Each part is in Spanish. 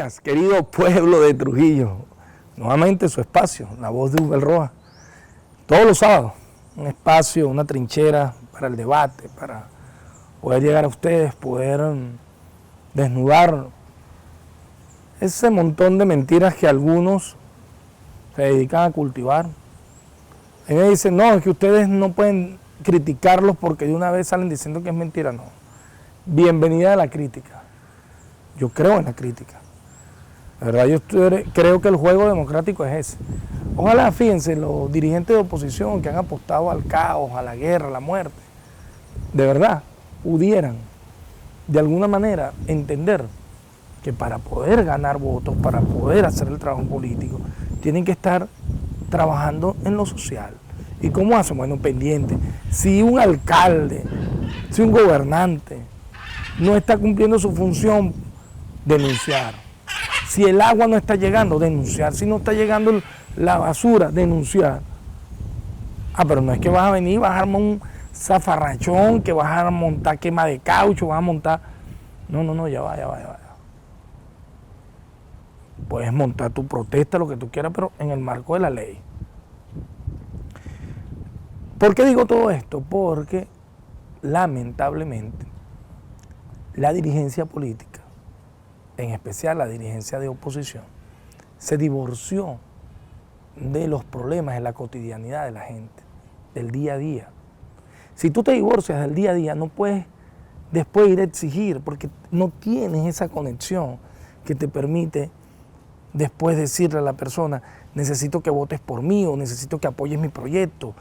días, querido pueblo de Trujillo. Nuevamente su espacio, La Voz de Ubel Rojas. Todos los sábados, un espacio, una trinchera para el debate, para poder llegar a ustedes, poder desnudar ese montón de mentiras que algunos se dedican a cultivar. Y me dicen, no, es que ustedes no pueden criticarlos porque de una vez salen diciendo que es mentira. No. Bienvenida a la crítica. Yo creo en la crítica. La verdad, yo creo que el juego democrático es ese. Ojalá, fíjense, los dirigentes de oposición que han apostado al caos, a la guerra, a la muerte, de verdad, pudieran, de alguna manera, entender que para poder ganar votos, para poder hacer el trabajo político, tienen que estar trabajando en lo social. ¿Y cómo hacen? Bueno, pendiente. Si un alcalde, si un gobernante no está cumpliendo su función, denunciar. Si el agua no está llegando, denunciar. Si no está llegando la basura, denunciar. Ah, pero no es que vas a venir, vas a armar un zafarrachón, que vas a montar quema de caucho, vas a montar... No, ya va. Puedes montar tu protesta, lo que tú quieras, pero en el marco de la ley. ¿Por qué digo todo esto? Porque, lamentablemente, la dirigencia política, en especial la dirigencia de oposición, se divorció de los problemas de la cotidianidad de la gente, del día a día. Si tú te divorcias del día a día, no puedes después ir a exigir, porque no tienes esa conexión que te permite después decirle a la persona, necesito que votes por mí o necesito que apoyes mi proyecto.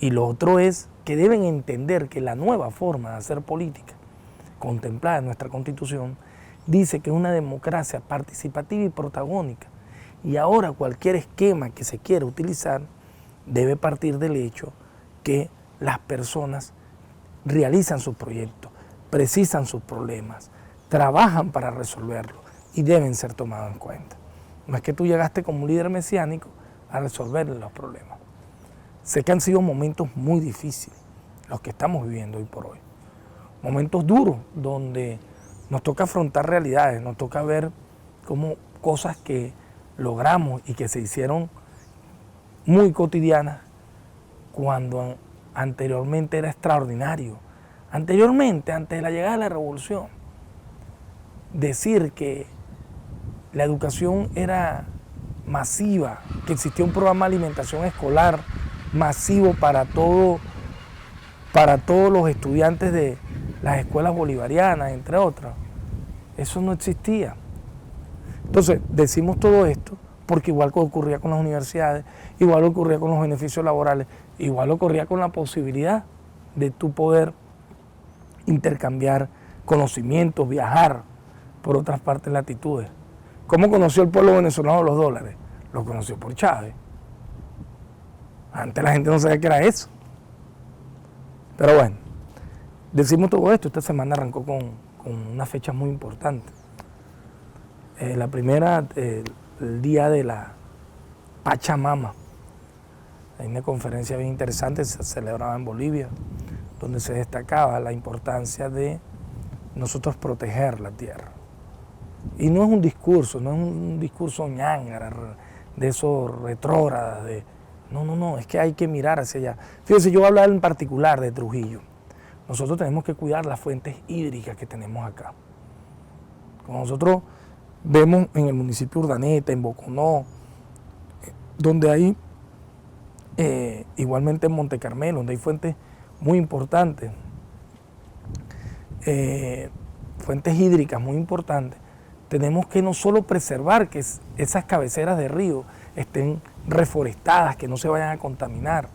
Y lo otro es que deben entender que la nueva forma de hacer política, contemplada en nuestra Constitución, dice que es una democracia participativa y protagónica. Y ahora cualquier esquema que se quiera utilizar debe partir del hecho que las personas realizan sus proyectos, precisan sus problemas, trabajan para resolverlos y deben ser tomados en cuenta. No es que tú llegaste como un líder mesiánico a resolver los problemas. Sé que han sido momentos muy difíciles los que estamos viviendo hoy por hoy. Momentos duros donde nos toca afrontar realidades, nos toca ver cómo cosas que logramos y que se hicieron muy cotidianas cuando anteriormente era extraordinario. Anteriormente, antes de la llegada de la revolución, decir que la educación era masiva, que existía un programa de alimentación escolar masivo para todos los estudiantes de las escuelas bolivarianas, entre otras. Eso no existía. Entonces, decimos todo esto porque igual ocurría con las universidades, igual ocurría con los beneficios laborales, igual ocurría con la posibilidad de tú poder intercambiar conocimientos, viajar por otras partes, latitudes. ¿Cómo conoció el pueblo venezolano los dólares? Lo conoció por Chávez. Antes la gente no sabía qué era eso. Pero bueno, decimos todo esto. Esta semana arrancó con unas fechas muy importantes. La primera, el día de la Pachamama. Hay una conferencia bien interesante, se celebraba en Bolivia, donde se destacaba la importancia de nosotros proteger la tierra. Y no es un discurso ñángara, de esos retrógradas, no, es que hay que mirar hacia allá. Fíjense, yo voy a hablar en particular de Trujillo. Nosotros tenemos que cuidar las fuentes hídricas que tenemos acá. Como nosotros vemos en el municipio de Urdaneta, en Boconó, donde hay, igualmente en Monte Carmelo, donde hay fuentes muy importantes, fuentes hídricas muy importantes, tenemos que no solo preservar que esas cabeceras de río estén reforestadas, que no se vayan a contaminar,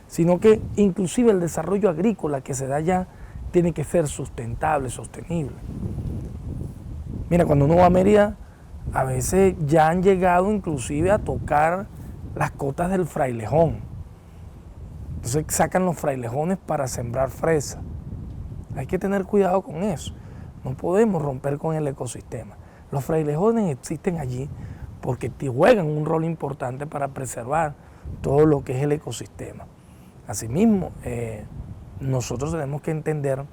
sino que inclusive el desarrollo agrícola que se da allá tiene que ser sustentable, sostenible. Mira, cuando uno va a Mérida, a veces ya han llegado inclusive a tocar las cotas del frailejón. Entonces sacan los frailejones para sembrar fresa. Hay que tener cuidado con eso. No podemos romper con el ecosistema. Los frailejones existen allí porque juegan un rol importante para preservar todo lo que es el ecosistema. Asimismo, nosotros tenemos que entender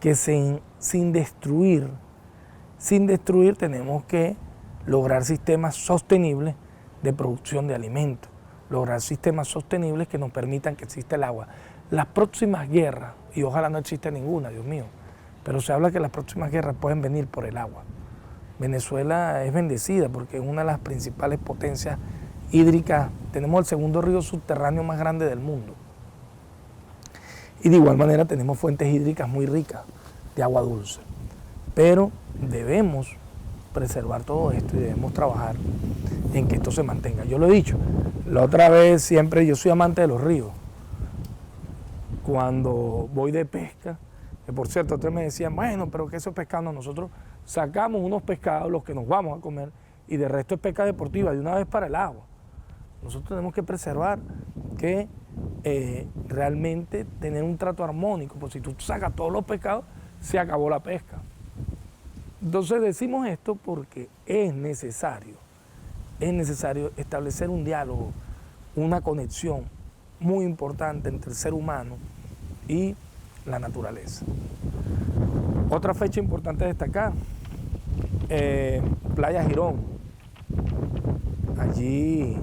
que sin destruir sin destruir, tenemos que lograr sistemas sostenibles de producción de alimentos, lograr sistemas sostenibles que nos permitan que exista el agua. Las próximas guerras, y ojalá no exista ninguna, Dios mío, pero se habla que las próximas guerras pueden venir por el agua. Venezuela es bendecida porque es una de las principales potencias hídricas. Tenemos el segundo río subterráneo más grande del mundo. Y de igual manera tenemos fuentes hídricas muy ricas de agua dulce. Pero debemos preservar todo esto y debemos trabajar en que esto se mantenga. Yo lo he dicho, la otra vez siempre, yo soy amante de los ríos. Cuando voy de pesca, que por cierto, ustedes me decían, bueno, pero que esos pescados, nosotros sacamos unos pescados, los que nos vamos a comer, y de resto es pesca deportiva, de una vez para el agua. Nosotros tenemos que preservar que realmente tener un trato armónico, porque si tú sacas todos los pescados, se acabó la pesca. Entonces decimos esto porque es necesario establecer un diálogo, una conexión muy importante entre el ser humano y la naturaleza. Otra fecha importante a destacar, Playa Girón. Allí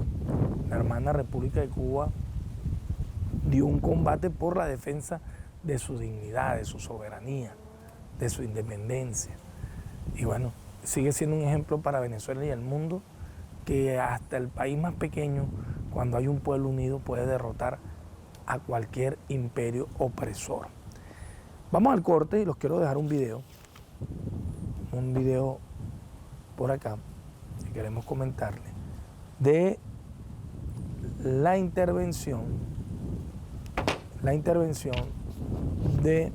la hermana República de Cuba dio un combate por la defensa de su dignidad, de su soberanía, de su independencia. Y bueno, sigue siendo un ejemplo para Venezuela y el mundo que hasta el país más pequeño, cuando hay un pueblo unido, puede derrotar a cualquier imperio opresor. Vamos al corte y los quiero dejar un video por acá que queremos comentarles de la intervención de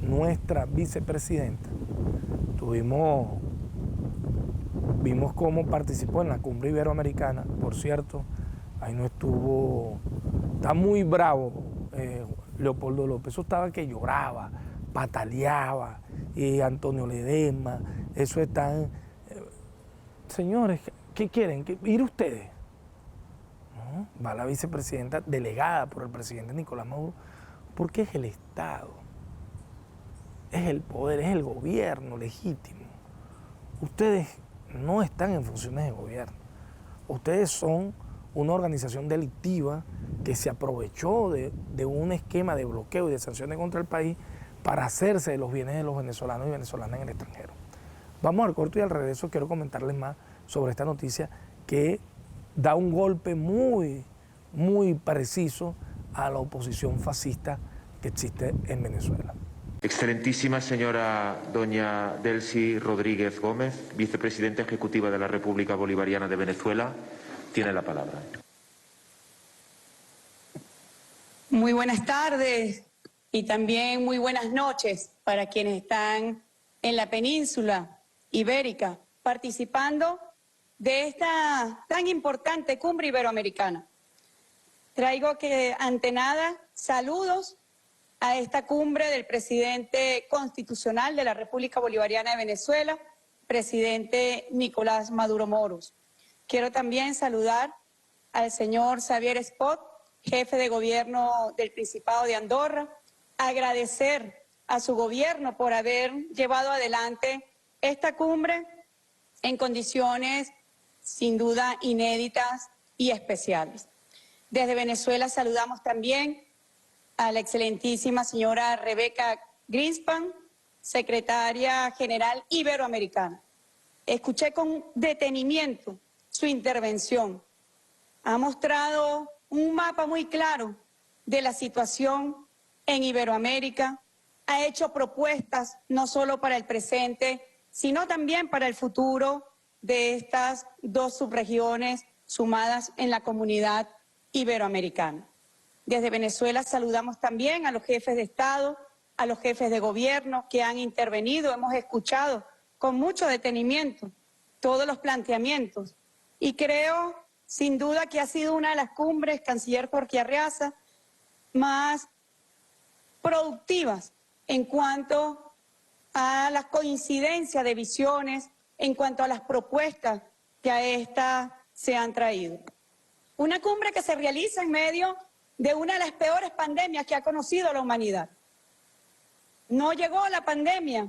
nuestra vicepresidenta. Vimos cómo participó en la cumbre iberoamericana, por cierto, ahí no estuvo, está muy bravo Leopoldo López, eso estaba que lloraba, pataleaba, y Antonio Ledesma, eso están, señores, ¿qué quieren? ¿Ir ustedes? ¿No? Va la vicepresidenta delegada por el presidente Nicolás Maduro, porque es el Estado, es el poder, es el gobierno legítimo. Ustedes no están en funciones de gobierno, ustedes son una organización delictiva que se aprovechó de un esquema de bloqueo y de sanciones contra el país para hacerse de los bienes de los venezolanos y venezolanas en el extranjero. Vamos al corto y al regreso quiero comentarles más sobre esta noticia que da un golpe muy, muy preciso a la oposición fascista que existe en Venezuela. Excelentísima señora doña Delcy Rodríguez Gómez, vicepresidenta ejecutiva de la República Bolivariana de Venezuela, tiene la palabra. Muy buenas tardes y también muy buenas noches para quienes están en la península ibérica participando de esta tan importante cumbre iberoamericana. Traigo que ante nada saludos a esta cumbre del presidente constitucional de la República Bolivariana de Venezuela, presidente Nicolás Maduro Moros. Quiero también saludar al señor Xavier Espot, jefe de gobierno del Principado de Andorra, agradecer a su gobierno por haber llevado adelante esta cumbre en condiciones sin duda inéditas y especiales. Desde Venezuela saludamos también a la excelentísima señora Rebeca Greenspan, secretaria general iberoamericana. Escuché con detenimiento su intervención. Ha mostrado un mapa muy claro de la situación en Iberoamérica, ha hecho propuestas no solo para el presente, sino también para el futuro de estas dos subregiones sumadas en la comunidad iberoamericana. Desde Venezuela saludamos también a los jefes de Estado, a los jefes de gobierno que han intervenido. Hemos escuchado con mucho detenimiento todos los planteamientos y creo sin duda que ha sido una de las cumbres, canciller Jorge Arreaza, más productivas en cuanto a la coincidencia de visiones, en cuanto a las propuestas que a esta se han traído. Una cumbre que se realiza en medio de una de las peores pandemias que ha conocido la humanidad. No llegó la pandemia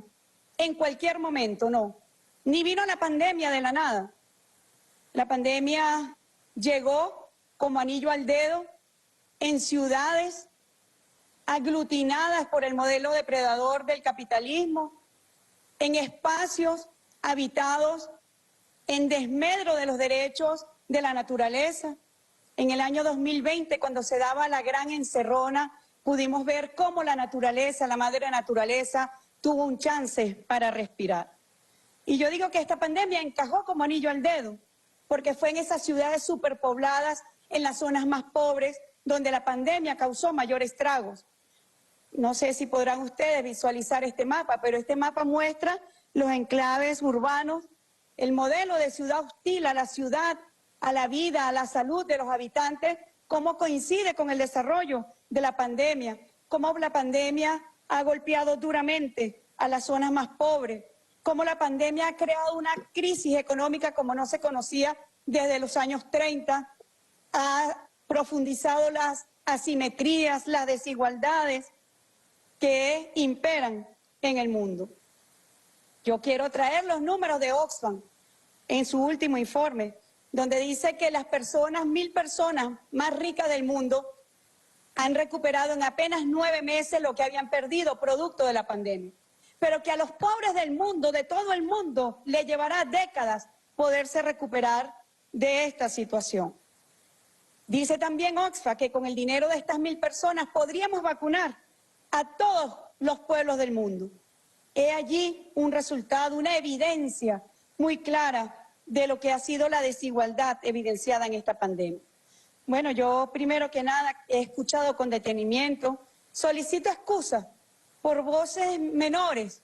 en cualquier momento, no. Ni vino la pandemia de la nada. La pandemia llegó como anillo al dedo en ciudades aglutinadas por el modelo depredador del capitalismo, en espacios habitados en desmedro de los derechos de la naturaleza. En el año 2020, cuando se daba la gran encerrona, pudimos ver cómo la naturaleza, la madre naturaleza, tuvo un chance para respirar. Y yo digo que esta pandemia encajó como anillo al dedo, porque fue en esas ciudades superpobladas, en las zonas más pobres, donde la pandemia causó mayor estragos. No sé si podrán ustedes visualizar este mapa, pero este mapa muestra los enclaves urbanos, el modelo de ciudad hostil a la ciudad, a la vida, a la salud de los habitantes, cómo coincide con el desarrollo de la pandemia, cómo la pandemia ha golpeado duramente a las zonas más pobres, cómo la pandemia ha creado una crisis económica como no se conocía desde los años 30, ha profundizado las asimetrías, las desigualdades que imperan en el mundo. Yo quiero traer los números de Oxfam en su último informe, donde dice que las personas, 1000 personas más ricas del mundo han recuperado en apenas 9 meses lo que habían perdido producto de la pandemia. Pero que a los pobres del mundo, de todo el mundo, le llevará décadas poderse recuperar de esta situación. Dice también Oxfam que con el dinero de estas 1000 personas podríamos vacunar a todos los pueblos del mundo. He allí un resultado, una evidencia muy clara de lo que ha sido la desigualdad evidenciada en esta pandemia. Bueno, yo primero que nada he escuchado con detenimiento, solicito excusas por voces menores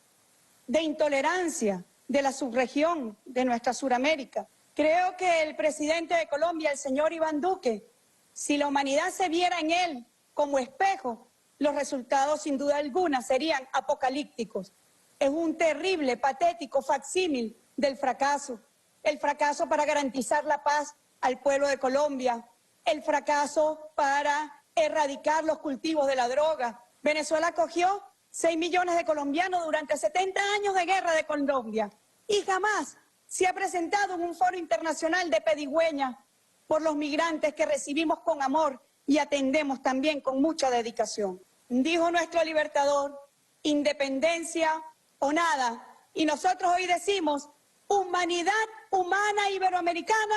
de intolerancia de la subregión de nuestra Suramérica. Creo que el presidente de Colombia, el señor Iván Duque, si la humanidad se viera en él como espejo, los resultados sin duda alguna serían apocalípticos. Es un terrible, patético facsímil del fracaso. El fracaso para garantizar la paz al pueblo de Colombia, el fracaso para erradicar los cultivos de la droga. Venezuela acogió 6 millones de colombianos durante 70 años de guerra de Colombia y jamás se ha presentado en un foro internacional de pedigüeña por los migrantes que recibimos con amor y atendemos también con mucha dedicación. Dijo nuestro libertador, independencia o nada, y nosotros hoy decimos humanidad humana iberoamericana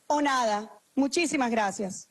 o nada. Muchísimas gracias.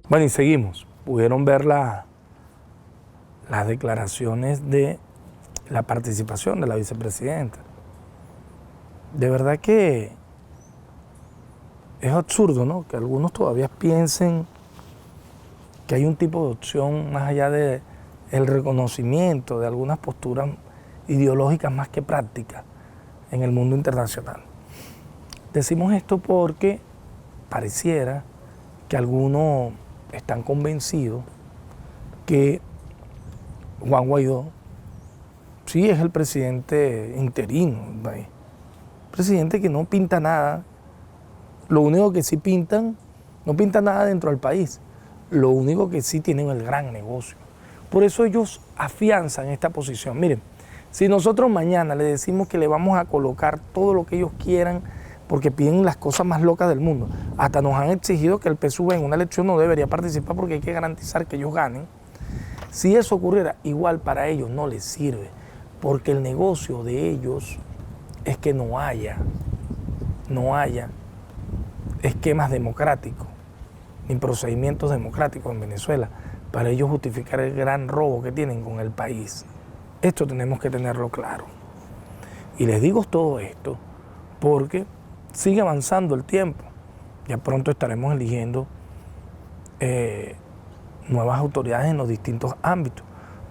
Bueno, y seguimos. Pudieron ver las declaraciones de la participación de la vicepresidenta. De verdad que es absurdo, ¿no? Que algunos todavía piensen que hay un tipo de opción más allá del reconocimiento de algunas posturas ideológicas más que prácticas en el mundo internacional. Decimos esto porque pareciera que algunos están convencidos que Juan Guaidó sí es el presidente interino del país. Presidente que no pinta nada, lo único que sí pintan, no pinta nada dentro del país, lo único que sí tienen el gran negocio. Por eso ellos afianzan esta posición. Miren, si nosotros mañana le decimos que le vamos a colocar todo lo que ellos quieran, porque piden las cosas más locas del mundo. Hasta nos han exigido que el PSUV en una elección no debería participar porque hay que garantizar que ellos ganen. Si eso ocurriera, igual para ellos no les sirve, porque el negocio de ellos es que no haya esquemas democráticos ni procedimientos democráticos en Venezuela para ellos justificar el gran robo que tienen con el país. Esto tenemos que tenerlo claro. Y les digo todo esto porque sigue avanzando el tiempo. Ya pronto estaremos eligiendo nuevas autoridades en los distintos ámbitos.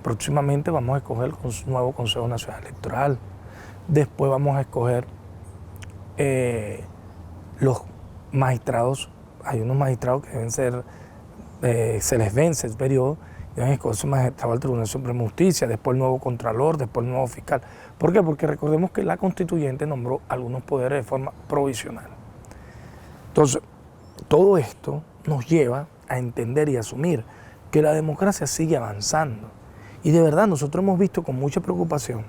Próximamente vamos a escoger el nuevo Consejo Nacional Electoral. Después vamos a escoger los magistrados. Hay unos magistrados que deben ser, se les vence el periodo, deben escoger su magistrado al Tribunal Supremo de Justicia, después el nuevo Contralor, después el nuevo fiscal. ¿Por qué? Porque recordemos que la Constituyente nombró algunos poderes de forma provisional. Entonces, todo esto nos lleva a entender y asumir que la democracia sigue avanzando. Y de verdad nosotros hemos visto con mucha preocupación,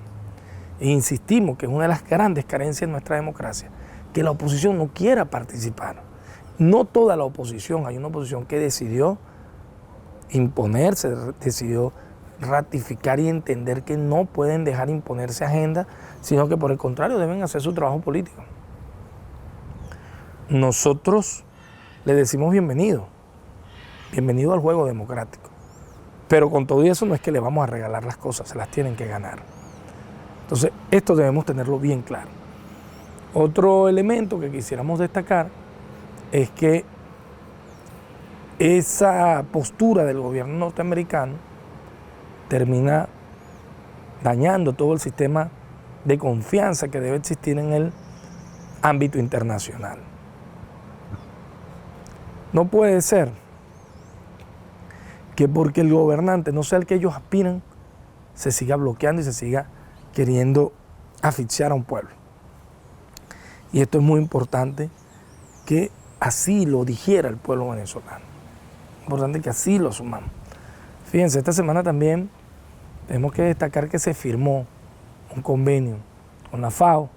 e insistimos que es una de las grandes carencias de nuestra democracia, que la oposición no quiera participar. No toda la oposición, hay una oposición que decidió imponerse, decidió ratificar y entender que no pueden dejar imponerse agendas, sino que por el contrario deben hacer su trabajo político. Nosotros le decimos bienvenido al juego democrático, pero con todo eso no es que le vamos a regalar las cosas, se las tienen que ganar. Entonces, esto debemos tenerlo bien claro. Otro elemento que quisiéramos destacar es que esa postura del gobierno norteamericano termina dañando todo el sistema de confianza que debe existir en el ámbito internacional. No puede ser que porque el gobernante no sea el que ellos aspiran, se siga bloqueando y se siga queriendo asfixiar a un pueblo. Y esto es muy importante que así lo dijera el pueblo venezolano. Importante que así lo asumamos. Fíjense, esta semana también tenemos que destacar que se firmó un convenio con la FAO,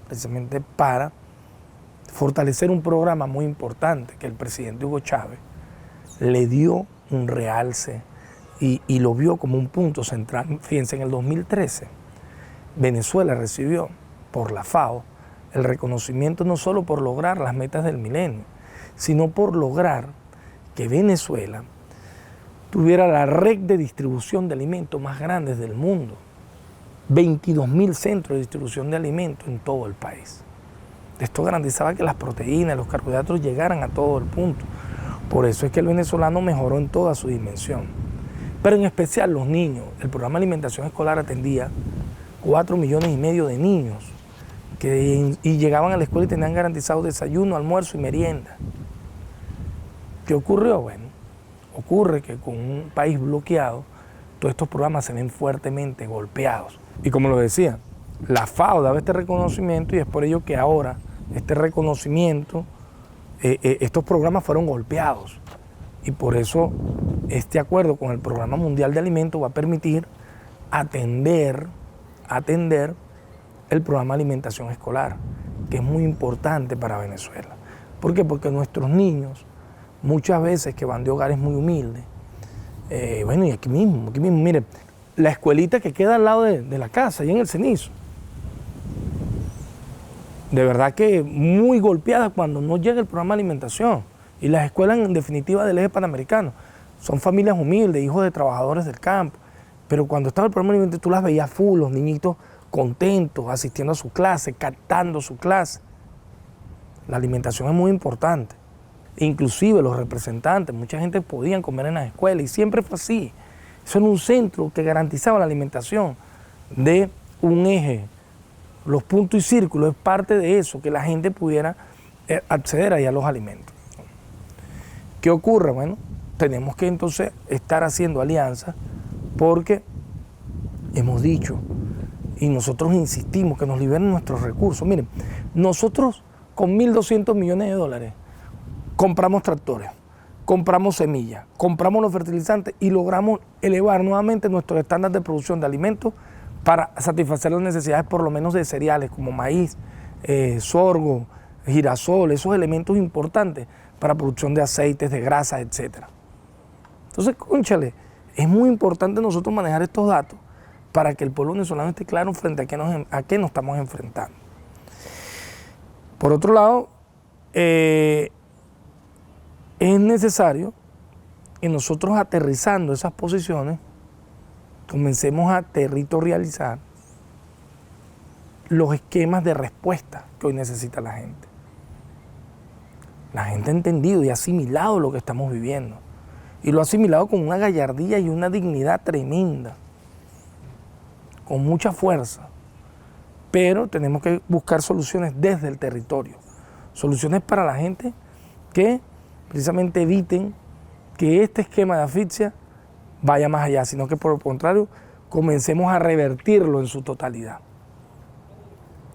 precisamente para fortalecer un programa muy importante que el presidente Hugo Chávez le dio un realce y lo vio como un punto central. Fíjense, en el 2013 Venezuela recibió por la FAO el reconocimiento no solo por lograr las metas del milenio, sino por lograr que Venezuela tuviera la red de distribución de alimentos más grande del mundo. 22.000 centros de distribución de alimentos en todo el país. Esto garantizaba que las proteínas, los carbohidratos llegaran a todo el punto. Por eso es que el venezolano mejoró en toda su dimensión. Pero en especial los niños. El programa de alimentación escolar atendía 4,5 millones de niños y llegaban a la escuela y tenían garantizado desayuno, almuerzo y merienda. ¿Qué ocurrió? Bueno, ocurre que con un país bloqueado, todos estos programas se ven fuertemente golpeados. Y como lo decía, la FAO daba este reconocimiento y es por ello que ahora este reconocimiento, estos programas fueron golpeados. Y por eso este acuerdo con el Programa Mundial de Alimentos va a permitir atender el programa de alimentación escolar, que es muy importante para Venezuela. ¿Por qué? Porque nuestros niños, muchas veces que van de hogares muy humildes, bueno, y aquí mismo, mire, la escuelita que queda al lado de la casa, ahí en el Cenizo, de verdad que muy golpeada cuando no llega el programa de alimentación. Y las escuelas, en definitiva, del eje panamericano, son familias humildes, hijos de trabajadores del campo, pero cuando estaba el programa de alimentación, tú las veías full, los niñitos contentos, asistiendo a su clase, captando su clase. La alimentación es muy importante. Inclusive los representantes, mucha gente podían comer en las escuelas y siempre fue así. Eso era un centro que garantizaba la alimentación de un eje. Los puntos y círculos es parte de eso, que la gente pudiera acceder ahí a los alimentos. ¿Qué ocurre? Bueno, tenemos que entonces estar haciendo alianzas porque hemos dicho y nosotros insistimos que nos liberen nuestros recursos. Miren, nosotros con 1.200 millones de dólares compramos tractores, compramos semillas, compramos los fertilizantes y logramos elevar nuevamente nuestros estándares de producción de alimentos para satisfacer las necesidades por lo menos de cereales como maíz, sorgo, girasol, esos elementos importantes para producción de aceites, de grasas, etc. Entonces, cónchale, es muy importante nosotros manejar estos datos para que el pueblo venezolano esté claro frente a qué nos estamos enfrentando. Por otro lado, es necesario y nosotros aterrizando esas posiciones, comencemos a territorializar los esquemas de respuesta que hoy necesita la gente. La gente ha entendido y ha asimilado lo que estamos viviendo. Y lo ha asimilado con una gallardía y una dignidad tremenda, con mucha fuerza. Pero tenemos que buscar soluciones desde el territorio. Soluciones para la gente que precisamente eviten que este esquema de asfixia vaya más allá, sino que por el contrario, comencemos a revertirlo en su totalidad.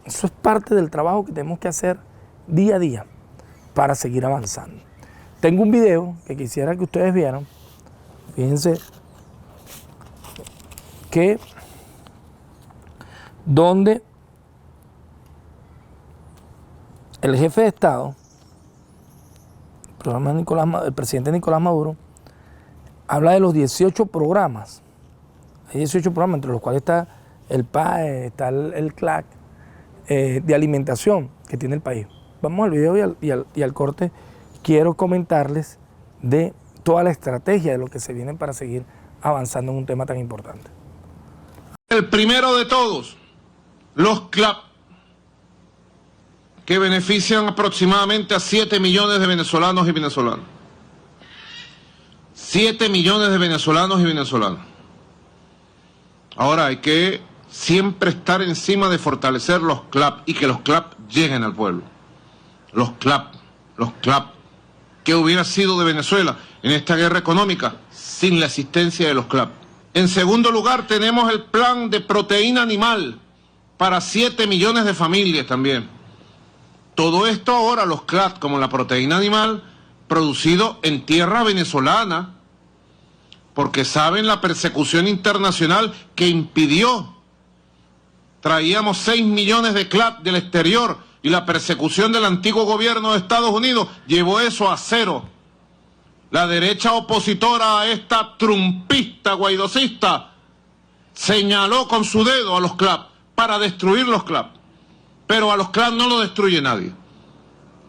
Eso es parte del trabajo que tenemos que hacer día a día para seguir avanzando. Tengo un video que quisiera que ustedes vieran. Fíjense que donde el jefe de Estado, el presidente Nicolás Maduro, habla de los 18 programas. Hay 18 programas, entre los cuales está el PAE, está el CLAC, de alimentación que tiene el país. Vamos al video y al corte. Quiero comentarles de toda la estrategia de lo que se viene para seguir avanzando en un tema tan importante. El primero de todos, los CLAP, que benefician aproximadamente a 7 millones de venezolanos y venezolanas. 7 millones de venezolanos y venezolanas. Ahora hay que siempre estar encima de fortalecer los CLAP y que los CLAP lleguen al pueblo. Los CLAP. ¿Qué hubiera sido de Venezuela en esta guerra económica sin la existencia de los CLAP? En segundo lugar, tenemos el plan de proteína animal para 7 millones de familias también. Todo esto ahora, los CLAP, como la proteína animal, producido en tierra venezolana, porque saben la persecución internacional que impidió. Traíamos 6 millones de CLAP del exterior y la persecución del antiguo gobierno de Estados Unidos llevó eso a cero. La derecha opositora a esta trumpista guaidocista señaló con su dedo a los CLAP para destruir los CLAP. Pero a los CLAP no lo destruye nadie.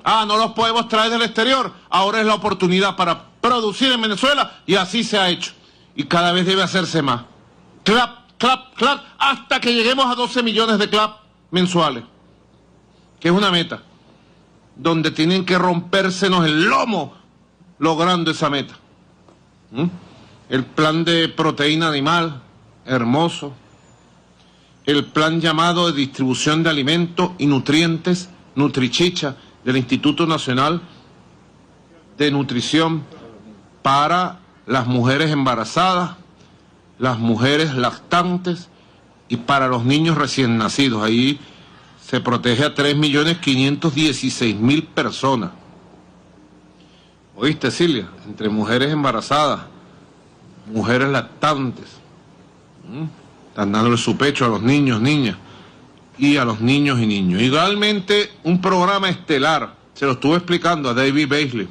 No los podemos traer del exterior. Ahora es la oportunidad para producir en Venezuela y así se ha hecho. Y cada vez debe hacerse más. CLAP, hasta que lleguemos a 12 millones de CLAP mensuales. Que es una meta. Donde tienen que rompérsenos el lomo logrando esa meta. El plan de proteína animal, hermoso. El plan llamado de distribución de alimentos y nutrientes, Nutrichicha, del Instituto Nacional de Nutrición para las mujeres embarazadas, las mujeres lactantes y para los niños recién nacidos. Ahí se protege a 3.516.000 personas. ¿Oíste, Cilia? Entre mujeres embarazadas, mujeres lactantes. Están dándole su pecho a los niños, niñas, y a los niños y niños. Igualmente, un programa estelar, se lo estuve explicando a David Beasley,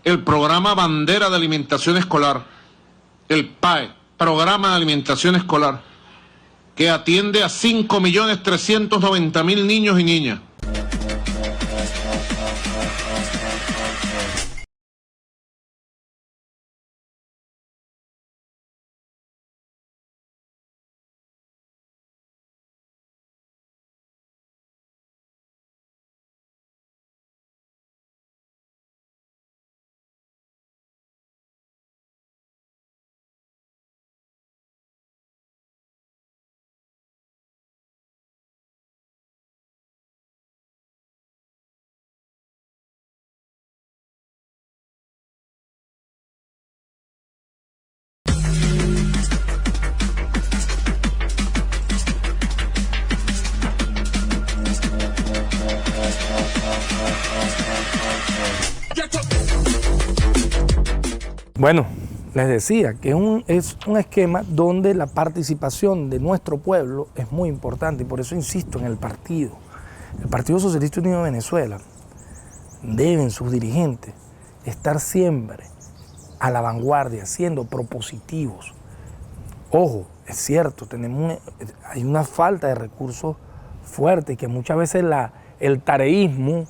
el programa Bandera de Alimentación Escolar, el PAE, Programa de Alimentación Escolar, que atiende a 5.390.000 niños y niñas. Bueno, les decía que es un esquema donde la participación de nuestro pueblo es muy importante y por eso insisto en el partido. El Partido Socialista Unido de Venezuela deben sus dirigentes estar siempre a la vanguardia, siendo propositivos. Ojo, es cierto, hay una falta de recursos fuerte que muchas veces el tareísmo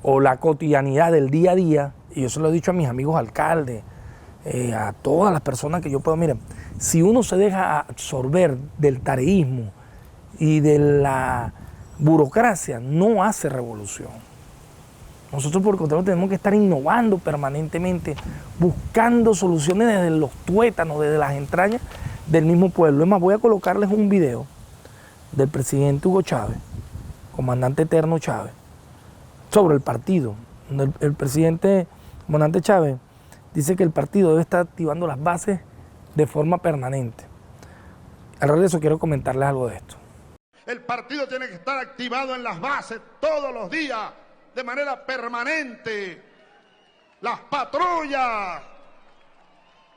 o la cotidianidad del día a día, y yo se lo he dicho a mis amigos alcaldes, a todas las personas que yo puedo. Miren, si uno se deja absorber del tareísmo y de la burocracia, no hace revolución. Nosotros, por el contrario, tenemos que estar innovando permanentemente, buscando soluciones desde los tuétanos, desde las entrañas del mismo pueblo. Es más, voy a colocarles un video del presidente Hugo Chávez, comandante eterno Chávez, sobre el partido. El presidente, comandante Chávez, dice que el partido debe estar activando las bases de forma permanente. Al regreso quiero comentarles algo de esto. El partido tiene que estar activado en las bases todos los días, de manera permanente. Las patrullas,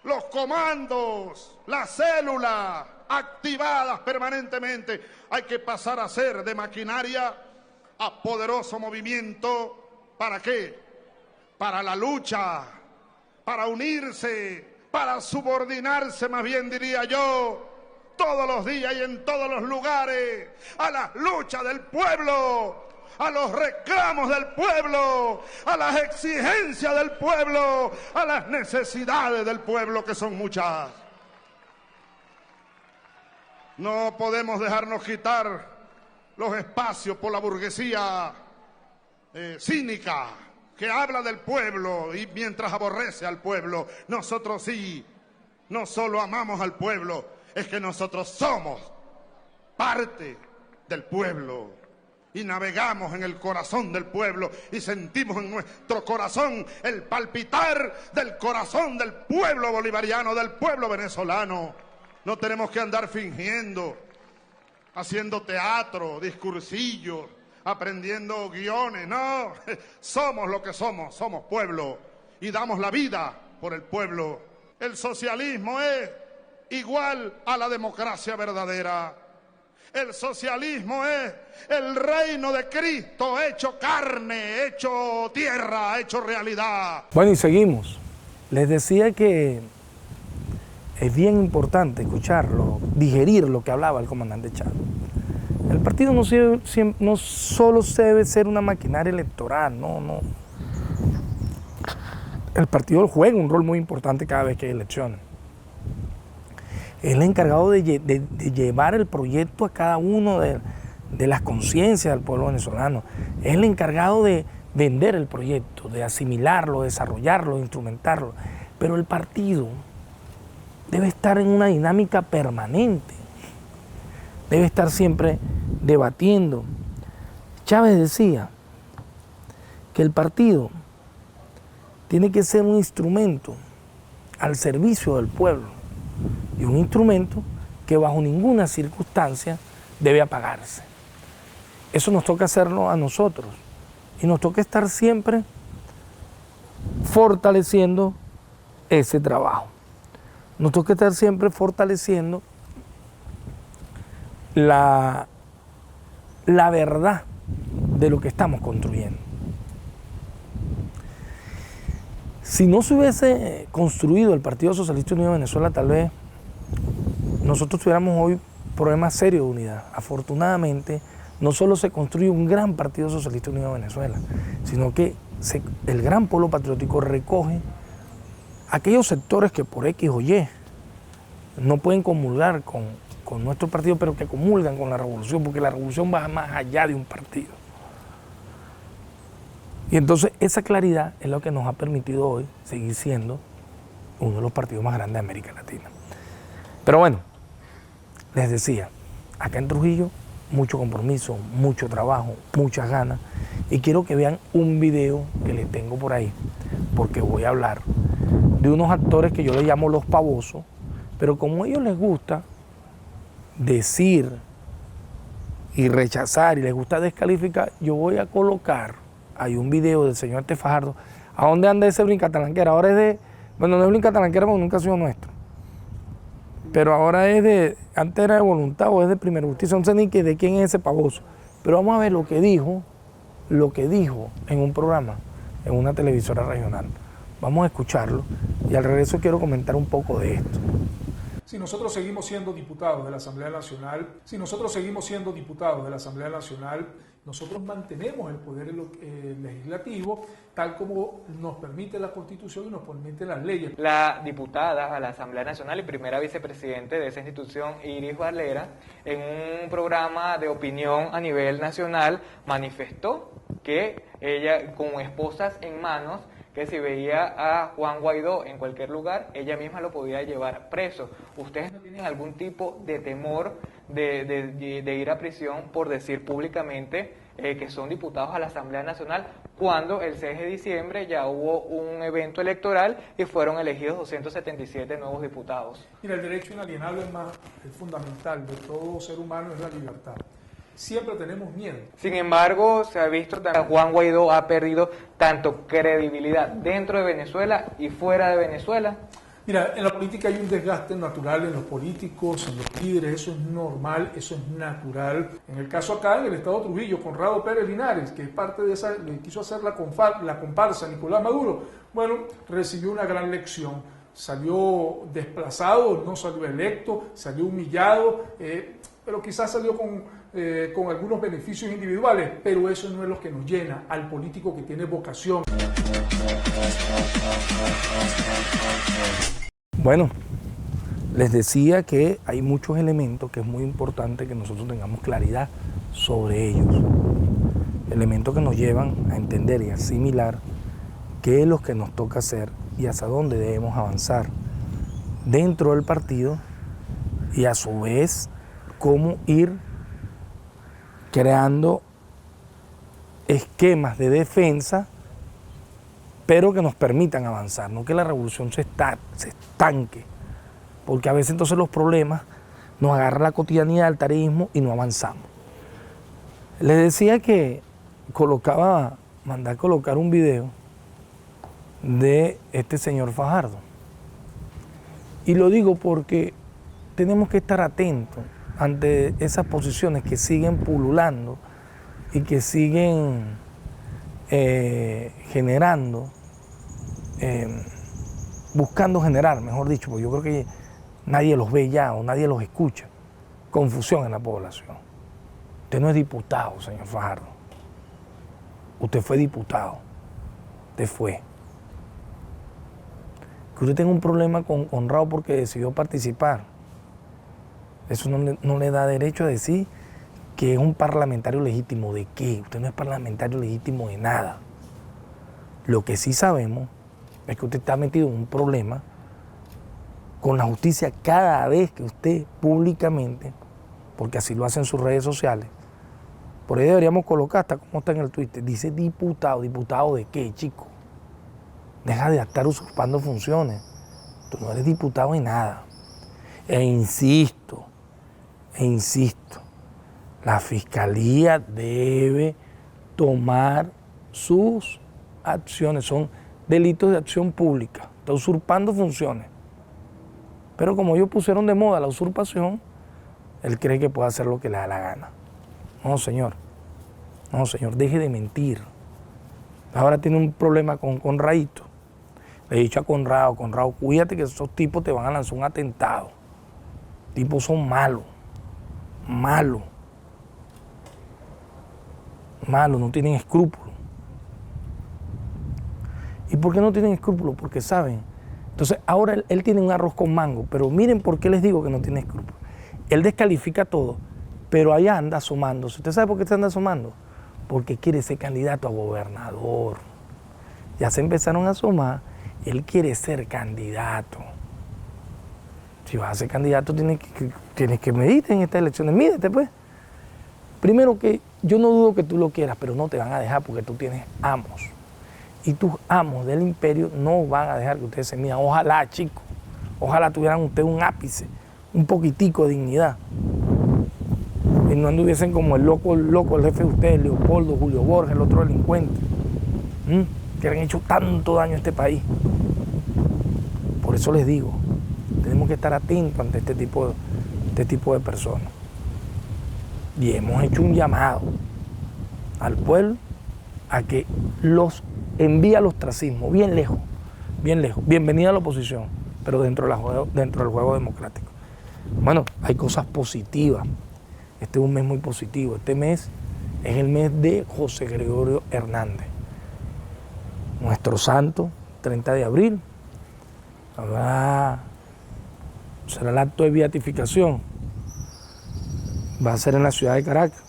los comandos, las células activadas permanentemente. Hay que pasar a ser de maquinaria a poderoso movimiento. ¿Para qué? Para la lucha, para unirse, para subordinarse, más bien diría yo, todos los días y en todos los lugares, a las luchas del pueblo, a los reclamos del pueblo, a las exigencias del pueblo, a las necesidades del pueblo, que son muchas. No podemos dejarnos quitar los espacios por la burguesía cínica, que habla del pueblo y mientras aborrece al pueblo. Nosotros sí, no solo amamos al pueblo, es que nosotros somos parte del pueblo y navegamos en el corazón del pueblo y sentimos en nuestro corazón el palpitar del corazón del pueblo bolivariano, del pueblo venezolano. No tenemos que andar fingiendo, haciendo teatro, discursillos, aprendiendo guiones. No, somos lo que somos pueblo y damos la vida por el pueblo. El socialismo es igual a la democracia verdadera. El socialismo es el reino de Cristo hecho carne, hecho tierra, hecho realidad. Bueno, y seguimos. Les decía que es bien importante escucharlo, digerir lo que hablaba el comandante Chávez. El partido no solo debe ser una maquinaria electoral, no. El partido juega un rol muy importante cada vez que hay elecciones. Es el encargado de llevar el proyecto a cada uno de las conciencias del pueblo venezolano. Es el encargado de vender el proyecto, de asimilarlo, desarrollarlo, instrumentarlo. Pero el partido debe estar en una dinámica permanente. Debe estar siempre debatiendo. Chávez decía que el partido tiene que ser un instrumento al servicio del pueblo y un instrumento que bajo ninguna circunstancia debe apagarse. Eso nos toca hacerlo a nosotros y nos toca estar siempre fortaleciendo ese trabajo. Nos toca estar siempre fortaleciendo la verdad de lo que estamos construyendo. Si no se hubiese construido el Partido Socialista Unido de Venezuela, tal vez nosotros tuviéramos hoy problemas serios de unidad. Afortunadamente, no solo se construye un gran Partido Socialista Unido de Venezuela, sino que el gran pueblo patriótico recoge aquellos sectores que por X o Y no pueden comulgar con nuestro partido, pero que comulgan con la revolución, porque la revolución va más allá de un partido. Y entonces esa claridad es lo que nos ha permitido hoy seguir siendo uno de los partidos más grandes de América Latina. Pero bueno, les decía, acá en Trujillo, mucho compromiso, mucho trabajo, muchas ganas. Y quiero que vean un video que les tengo por ahí, porque voy a hablar de unos actores que yo les llamo los pavosos, pero como a ellos les gusta decir y rechazar y les gusta descalificar, yo voy a colocar, hay un video del señor Fajardo. ¿A dónde anda ese brincatalanquera? Ahora es de, bueno, no es brincatalanquera porque nunca ha sido nuestro, pero ahora es de, antes era de Voluntad o es de Primera Justicia, no sé ni de quién es ese pavoso, pero vamos a ver lo que dijo en un programa, en una televisora regional. Vamos a escucharlo y al regreso quiero comentar un poco de esto. Si nosotros seguimos siendo diputados de la Asamblea Nacional, Nosotros mantenemos el poder legislativo tal como nos permite la Constitución y nos permiten las leyes. La diputada a la Asamblea Nacional y primera vicepresidente de esa institución, Iris Barlera, en un programa de opinión a nivel nacional, manifestó que ella, con esposas en manos, que si veía a Juan Guaidó en cualquier lugar, ella misma lo podía llevar preso. ¿Ustedes no tienen algún tipo de temor de ir a prisión por decir públicamente que son diputados a la Asamblea Nacional, cuando el 6 de diciembre ya hubo un evento electoral y fueron elegidos 277 nuevos diputados? Mira, el derecho inalienable es fundamental de todo ser humano, es la libertad. Siempre tenemos miedo. Sin embargo, se ha visto que Juan Guaidó ha perdido tanto credibilidad dentro de Venezuela y fuera de Venezuela. Mira, en la política hay un desgaste natural en los políticos, en los líderes, eso es normal, eso es natural. En el caso acá, en el estado de Trujillo, Conrado Pérez Linares, que es parte de esa, le quiso hacer la comparsa a Nicolás Maduro, bueno, recibió una gran lección. Salió desplazado, no salió electo, salió humillado, pero quizás salió con algunos beneficios individuales, pero eso no es lo que nos llena al político que tiene vocación. Bueno, les decía que hay muchos elementos que es muy importante que nosotros tengamos claridad sobre ellos. Elementos que nos llevan a entender y asimilar qué es lo que nos toca hacer y hacia dónde debemos avanzar dentro del partido y a su vez cómo ir creando esquemas de defensa, pero que nos permitan avanzar, no que la revolución se estanque, porque a veces entonces los problemas nos agarran la cotidianidad del tareísmo y no avanzamos. Les decía que mandé a colocar un video de este señor Fajardo, y lo digo porque tenemos que estar atentos ante esas posiciones que siguen pululando y que siguen buscando generar, mejor dicho, porque yo creo que nadie los ve ya o nadie los escucha, confusión en la población. Usted no es diputado, señor Fajardo. Usted fue diputado. Usted fue. Que usted tenga un problema con Conrado porque decidió participar, eso no le da derecho a decir que es un parlamentario legítimo. ¿De qué? Usted no es parlamentario legítimo de nada. Lo que sí sabemos es que usted está metido en un problema con la justicia cada vez que usted públicamente, porque así lo hacen sus redes sociales, por ahí deberíamos colocar, hasta como está en el Twitter, dice diputado. ¿Diputado de qué, chico? Deja de estar usurpando funciones. Tú no eres diputado de nada. E insisto, la Fiscalía debe tomar sus acciones, son delitos de acción pública, está usurpando funciones. Pero como ellos pusieron de moda la usurpación, él cree que puede hacer lo que le da la gana. No, señor, deje de mentir. Ahora tiene un problema con Conradito. Le he dicho a Conrado, cuídate que esos tipos te van a lanzar un atentado. Tipos son malos, no tienen escrúpulos. ¿Y por qué no tienen escrúpulos? Porque saben. Entonces ahora él tiene un arroz con mango, pero miren por qué les digo que no tiene escrúpulos. Él descalifica todo, pero allá anda asomándose. ¿Usted sabe por qué se anda asomando? Porque quiere ser candidato a gobernador. Ya se empezaron a asomar, él quiere ser candidato. Si vas a ser candidato tienes que medirte en estas elecciones, mídete pues. Primero que yo no dudo que tú lo quieras, pero no te van a dejar porque tú tienes amos. Y tus amos del imperio no van a dejar que ustedes se midan. Ojalá, chicos, ojalá tuvieran ustedes un ápice, un poquitico de dignidad. Y no anduviesen como el loco, el jefe de ustedes, Leopoldo, Julio Borges, el otro delincuente, que han hecho tanto daño a este país. Por eso les digo, tenemos que estar atentos ante este tipo de personas. Y hemos hecho un llamado al pueblo a que los envíe al ostracismo, bien lejos. Bienvenida a la oposición, pero dentro del juego democrático. Bueno, hay cosas positivas. Este es un mes muy positivo. Este mes es el mes de José Gregorio Hernández, nuestro santo, 30 de abril. Será el acto de beatificación, va a ser en la ciudad de Caracas.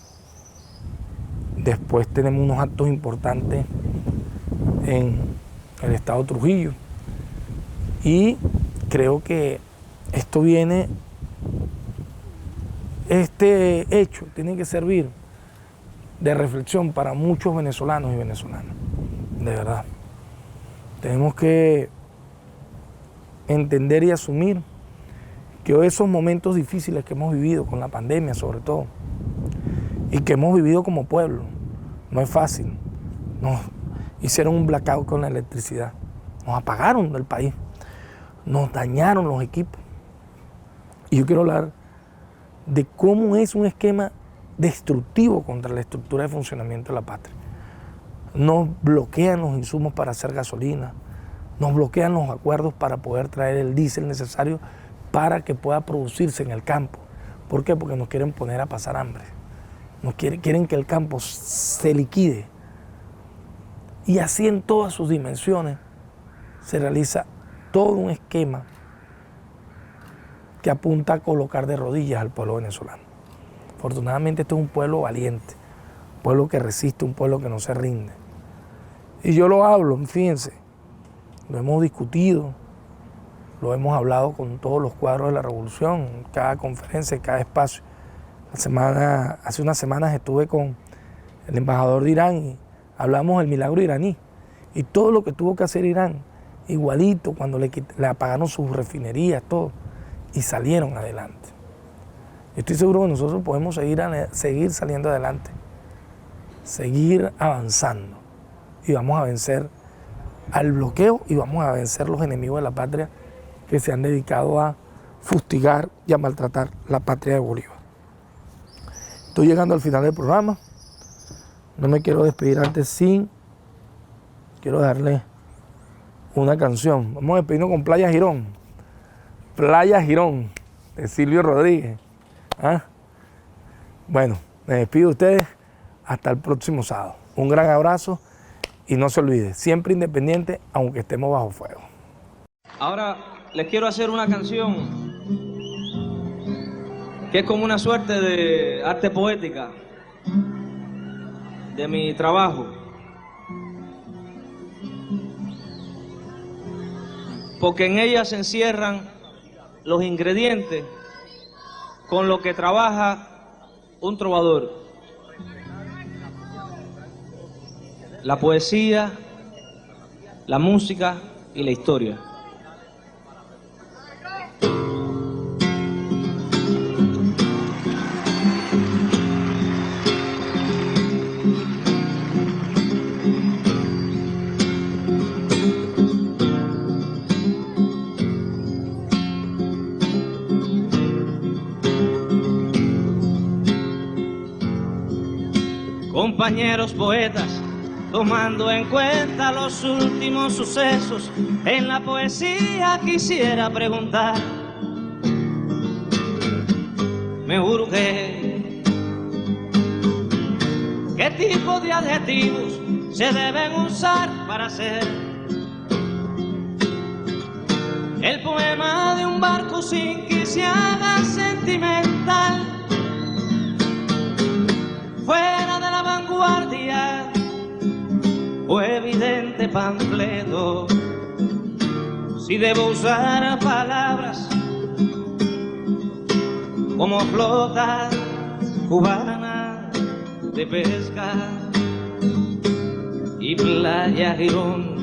Después tenemos unos actos importantes en el estado Trujillo. Y creo que esto viene, este hecho tiene que servir de reflexión para muchos venezolanos y venezolanas, de verdad. Tenemos que entender y asumir que esos momentos difíciles que hemos vivido con la pandemia sobre todo, y que hemos vivido como pueblo, no es fácil. Nos hicieron un blackout con la electricidad, nos apagaron del país, nos dañaron los equipos. Y yo quiero hablar de cómo es un esquema destructivo contra la estructura de funcionamiento de la patria. Nos bloquean los insumos para hacer gasolina, nos bloquean los acuerdos para poder traer el diésel necesario para que pueda producirse en el campo. ¿Por qué? Porque nos quieren poner a pasar hambre. Quieren que el campo se liquide. Y así en todas sus dimensiones se realiza todo un esquema que apunta a colocar de rodillas al pueblo venezolano. Afortunadamente este es un pueblo valiente, un pueblo que resiste, un pueblo que no se rinde. Y yo lo hablo, fíjense, lo hemos discutido, lo hemos hablado con todos los cuadros de la revolución, en cada conferencia, en cada espacio. Hace unas semanas estuve con el embajador de Irán y hablamos del milagro iraní y todo lo que tuvo que hacer Irán, igualito cuando le apagaron sus refinerías, todo, y salieron adelante. Estoy seguro que nosotros podemos seguir saliendo adelante, seguir avanzando y vamos a vencer al bloqueo y vamos a vencer los enemigos de la patria que se han dedicado a fustigar y a maltratar la patria de Bolívar. Estoy llegando al final del programa. No me quiero despedir antes quiero darle una canción. Vamos a despedirnos con Playa Girón. Playa Girón, de Silvio Rodríguez. Bueno, me despido de ustedes. Hasta el próximo sábado. Un gran abrazo y no se olvide, siempre independiente, aunque estemos bajo fuego. Ahora les quiero hacer una canción que es como una suerte de arte poética de mi trabajo. Porque en ella se encierran los ingredientes con los que trabaja un trovador. La poesía, la música y la historia. Compañeros poetas, tomando en cuenta los últimos sucesos, en la poesía quisiera preguntar. Me urge, ¿qué tipo de adjetivos se deben usar para hacer el poema de un barco sin que se haga sentimental? Fuera de la vanguardia o evidente panfleto, si debo usar palabras como flota cubana de pesca y Playa Girón.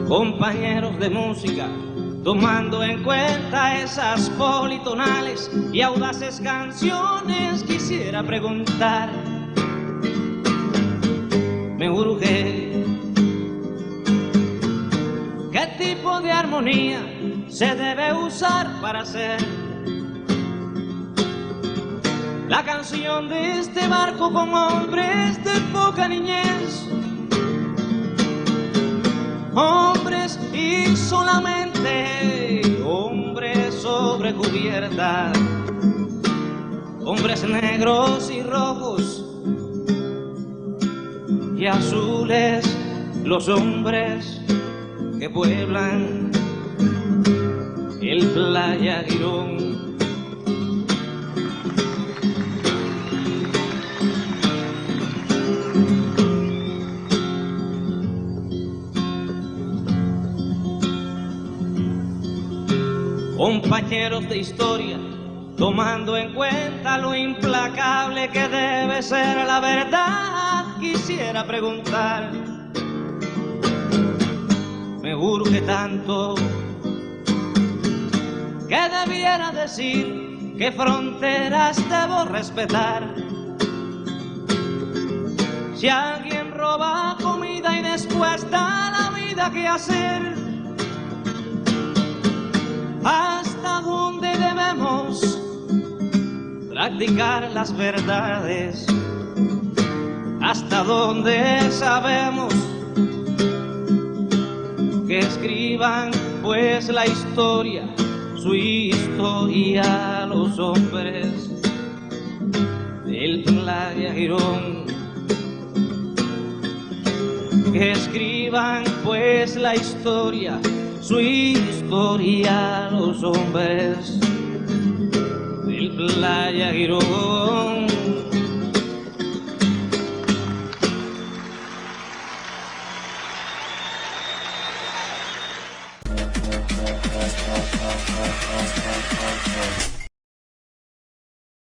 Compañeros de música, tomando en cuenta esas politonales y audaces canciones, quisiera preguntar. Me urge, ¿qué tipo de armonía se debe usar para hacer la canción de este barco con hombres de poca niñez? Hombres y sola encubierta, hombres negros y rojos y azules, los hombres que pueblan el Playa Girón. Compañeros de historia, tomando en cuenta lo implacable que debe ser la verdad, quisiera preguntar, me urge tanto que debiera decir qué fronteras debo respetar. Si alguien roba comida y después da la vida, ¿qué hacer? ¿Hasta dónde debemos practicar las verdades? ¿Hasta dónde sabemos que escriban pues la historia, su historia, los hombres del Playa Girón? Que escriban pues la historia, su historia, los hombres del Playa Girón.